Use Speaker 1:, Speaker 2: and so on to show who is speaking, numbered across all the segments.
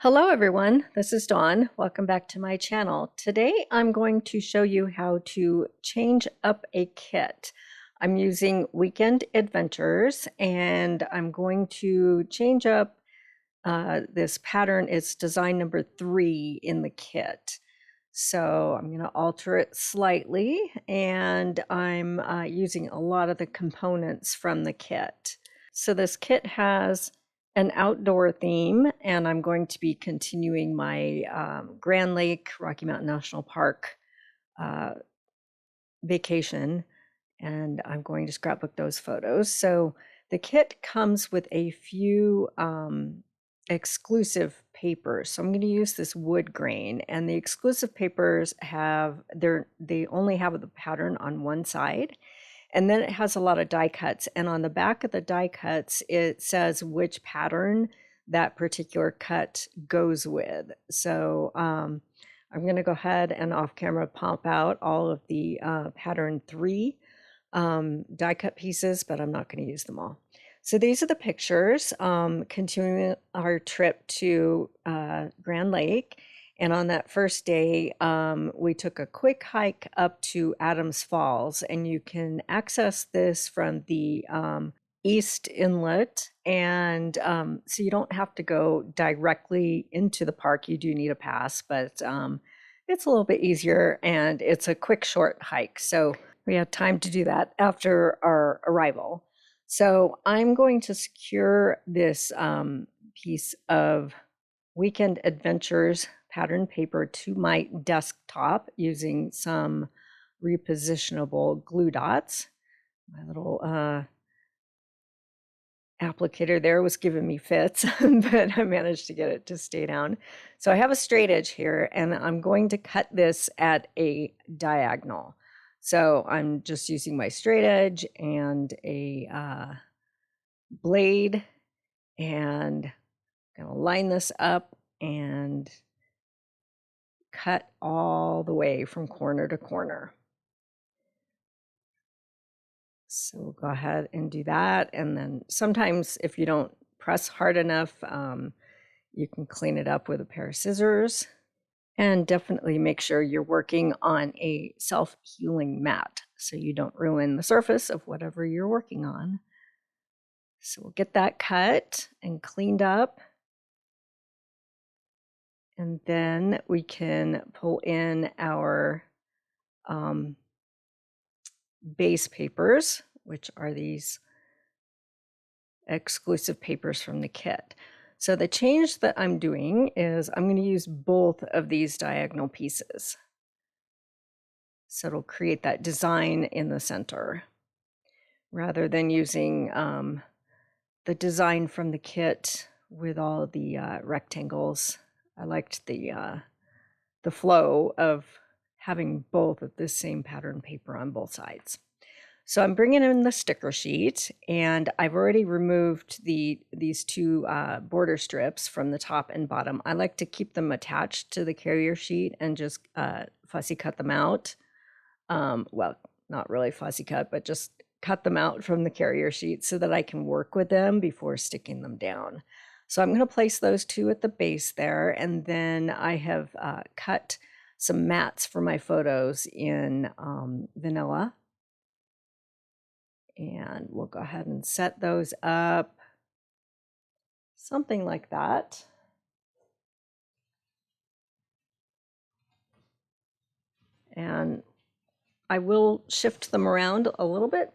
Speaker 1: Hello everyone, this is Dawn. Welcome back to my channel. Today I'm going to show you how to change up a kit. I'm using Weekend Adventures and I'm going to change up this pattern. It's design number 3 in the kit. So I'm going to alter it slightly and I'm using a lot of the components from the kit. So this kit has an outdoor theme, and I'm going to be continuing my Grand Lake Rocky Mountain National Park vacation, and I'm going to scrapbook those photos. So the kit comes with a few exclusive papers. So I'm going to use this wood grain, and the exclusive papers they only have the pattern on one side. And then it has a lot of die cuts. And on the back of the die cuts, it says which pattern that particular cut goes with. So I'm going to go ahead and off camera pop out all of the pattern 3 die cut pieces, but I'm not going to use them all. So these are the pictures, continuing our trip to Grand Lake. And on that first day, we took a quick hike up to Adams Falls, and you can access this from the East Inlet. And so you don't have to go directly into the park. You do need a pass, but it's a little bit easier and it's a quick, short hike. So we had time to do that after our arrival. So I'm going to secure this piece of Weekend Adventures pattern paper to my desktop using some repositionable glue dots. My little applicator there was giving me fits, but I managed to get it to stay down. So I have a straight edge here, and I'm going to cut this at a diagonal. So I'm just using my straight edge and a blade, and I'm going to line this up and cut all the way from corner to corner. So we'll go ahead and do that. And then sometimes if you don't press hard enough, you can clean it up with a pair of scissors. And definitely make sure you're working on a self-healing mat so you don't ruin the surface of whatever you're working on. So we'll get that cut and cleaned up. And then we can pull in our base papers, which are these exclusive papers from the kit. So the change that I'm doing is I'm going to use both of these diagonal pieces. So it'll create that design in the center rather than using the design from the kit with all the rectangles. I liked the flow of having both of the same pattern paper on both sides. So I'm bringing in the sticker sheet, and I've already removed these 2 border strips from the top and bottom. I like to keep them attached to the carrier sheet and just fussy cut them out. Well, not really fussy cut, but just cut them out from the carrier sheet so that I can work with them before sticking them down. So I'm going to place those 2 at the base there, and then I have cut some mats for my photos in vanilla. And we'll go ahead and set those up something like that. And I will shift them around a little bit.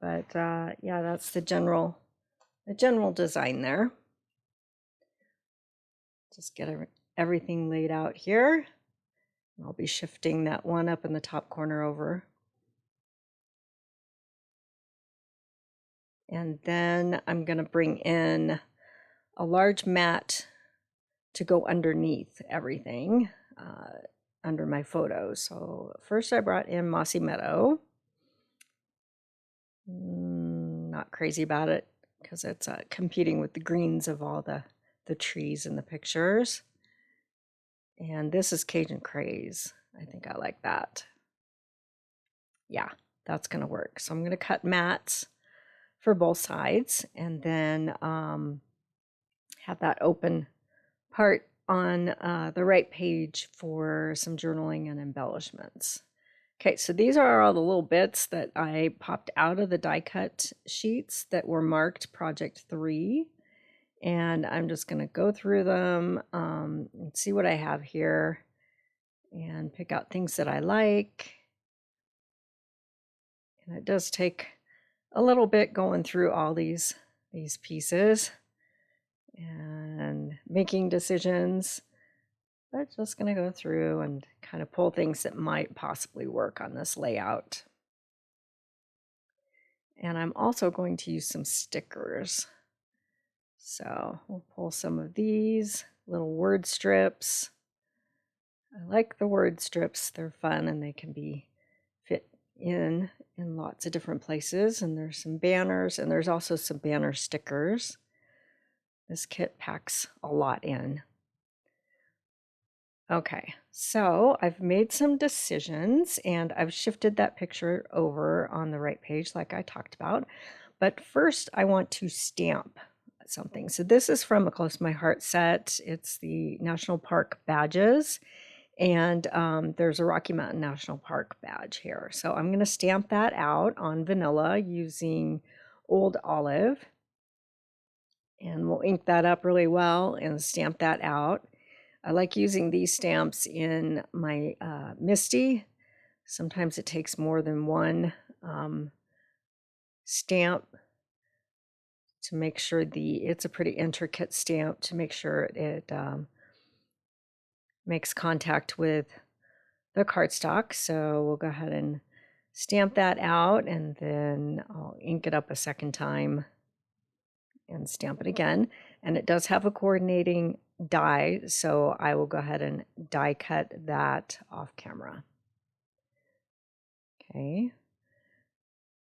Speaker 1: But yeah, that's the general design there. Just get everything laid out here. I'll be shifting that one up in the top corner over. And then I'm going to bring in a large mat to go underneath everything, under my photos. So first I brought in Mossy Meadow. Not crazy about it because it's competing with the greens of all the trees in the pictures. And this is Cajun Craze. I think I like that. Yeah, that's going to work. So I'm going to cut mats for both sides, and then have that open part on the right page for some journaling and embellishments. Okay, so these are all the little bits that I popped out of the die cut sheets that were marked Project 3. And I'm just going to go through them and see what I have here and pick out things that I like. And it does take a little bit going through all these pieces and making decisions. But just going to go through and kind of pull things that might possibly work on this layout. And I'm also going to use some stickers. So we'll pull some of these little word strips. I like the word strips. They're fun and they can be fit in lots of different places. And there's some banners, and there's also some banner stickers. This kit packs a lot in. Okay, so I've made some decisions and I've shifted that picture over on the right page like I talked about. But first I want to stamp something. So this is from a Close to My Heart set. It's the National Park badges. And there's a Rocky Mountain National Park badge here. So I'm going to stamp that out on vanilla using Old Olive. And we'll ink that up really well and stamp that out. I like using these stamps in my Misty. Sometimes it takes more than one stamp to make sure it's a pretty intricate stamp to make sure it makes contact with the cardstock. So we'll go ahead and stamp that out, and then I'll ink it up a second time and stamp it again. And it does have a coordinating die, so I will go ahead and die cut that off camera. Okay.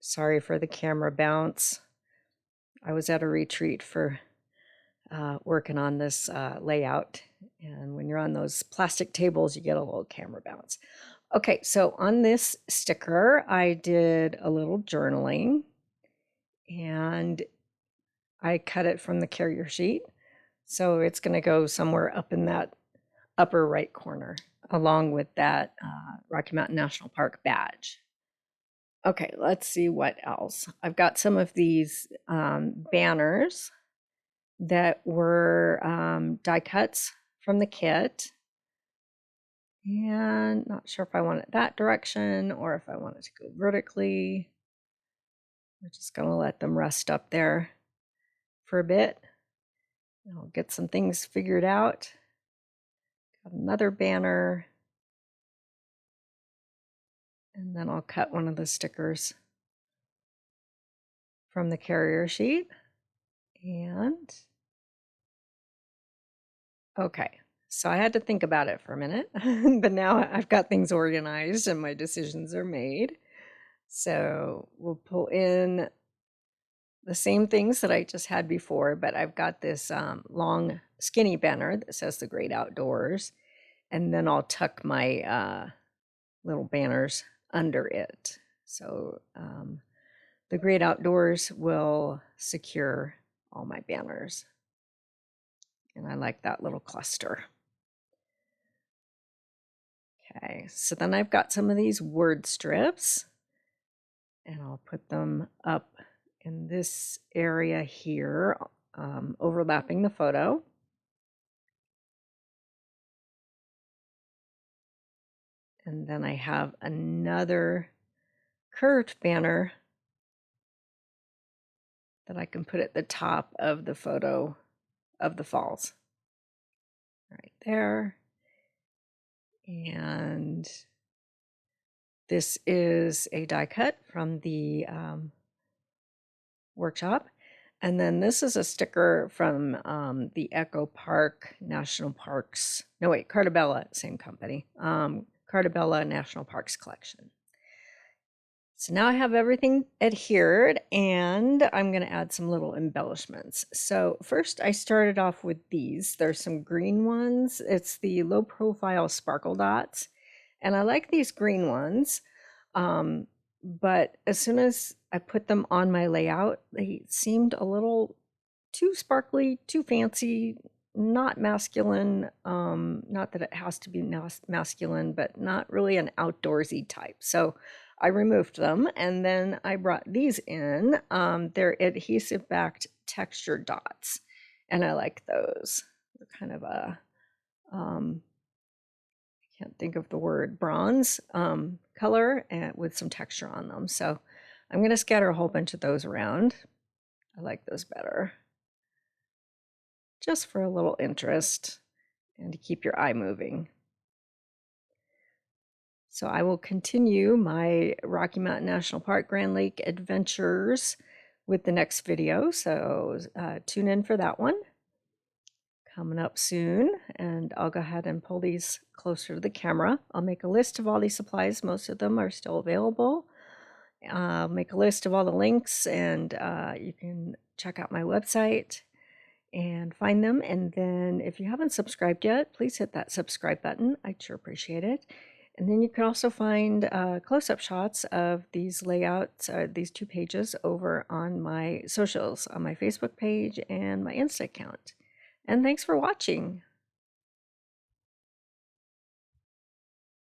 Speaker 1: Sorry for the camera bounce. I was at a retreat for working on this layout, and when you're on those plastic tables, you get a little camera bounce. Okay, so on this sticker, I did a little journaling, and I cut it from the carrier sheet. So it's going to go somewhere up in that upper right corner, along with that Rocky Mountain National Park badge. Okay, let's see what else. I've got some of these banners that were die cuts from the kit. And not sure if I want it that direction or if I want it to go vertically. We're just going to let them rest up there for a bit. I'll get some things figured out. Got another banner. And then I'll cut one of the stickers from the carrier sheet. And okay, so I had to think about it for a minute, but now I've got things organized and my decisions are made. So we'll pull in the same things that I just had before, but I've got this long skinny banner that says the Great Outdoors, and then I'll tuck my little banners under it. So the Great Outdoors will secure all my banners. And I like that little cluster. Okay, so then I've got some of these word strips, and I'll put them up in this area here, overlapping the photo. And then I have another curved banner that I can put at the top of the photo of the falls. Right there. And this is a die cut from the workshop. And then this is a sticker from the Echo Park National Parks. No, wait, Cartabella, same company. Cartabella National Parks Collection. So now I have everything adhered, and I'm going to add some little embellishments. So first I started off with these. There's some green ones. It's the low profile sparkle dots. And I like these green ones. But as soon as I put them on my layout, they seemed a little too sparkly, too fancy, not masculine. Not that it has to be masculine, but not really an outdoorsy type. So I removed them, and then I brought these in. They're adhesive backed texture dots, and I like those. They're kind of a I can't think of the word, bronze color and with some texture on them. So I'm going to scatter a whole bunch of those around. I like those better, just for a little interest and to keep your eye moving. So I will continue my Rocky Mountain National Park Grand Lake adventures with the next video. So tune in for that one coming up soon. And I'll go ahead and pull these closer to the camera. I'll make a list of all these supplies. Most of them are still available. I'll make a list of all the links, and you can check out my website and find them. And then if you haven't subscribed yet, please hit that subscribe button. I'd sure appreciate it. And then you can also find close-up shots of these layouts, these 2 pages, over on my socials, on my Facebook page and my Insta account. And thanks for watching.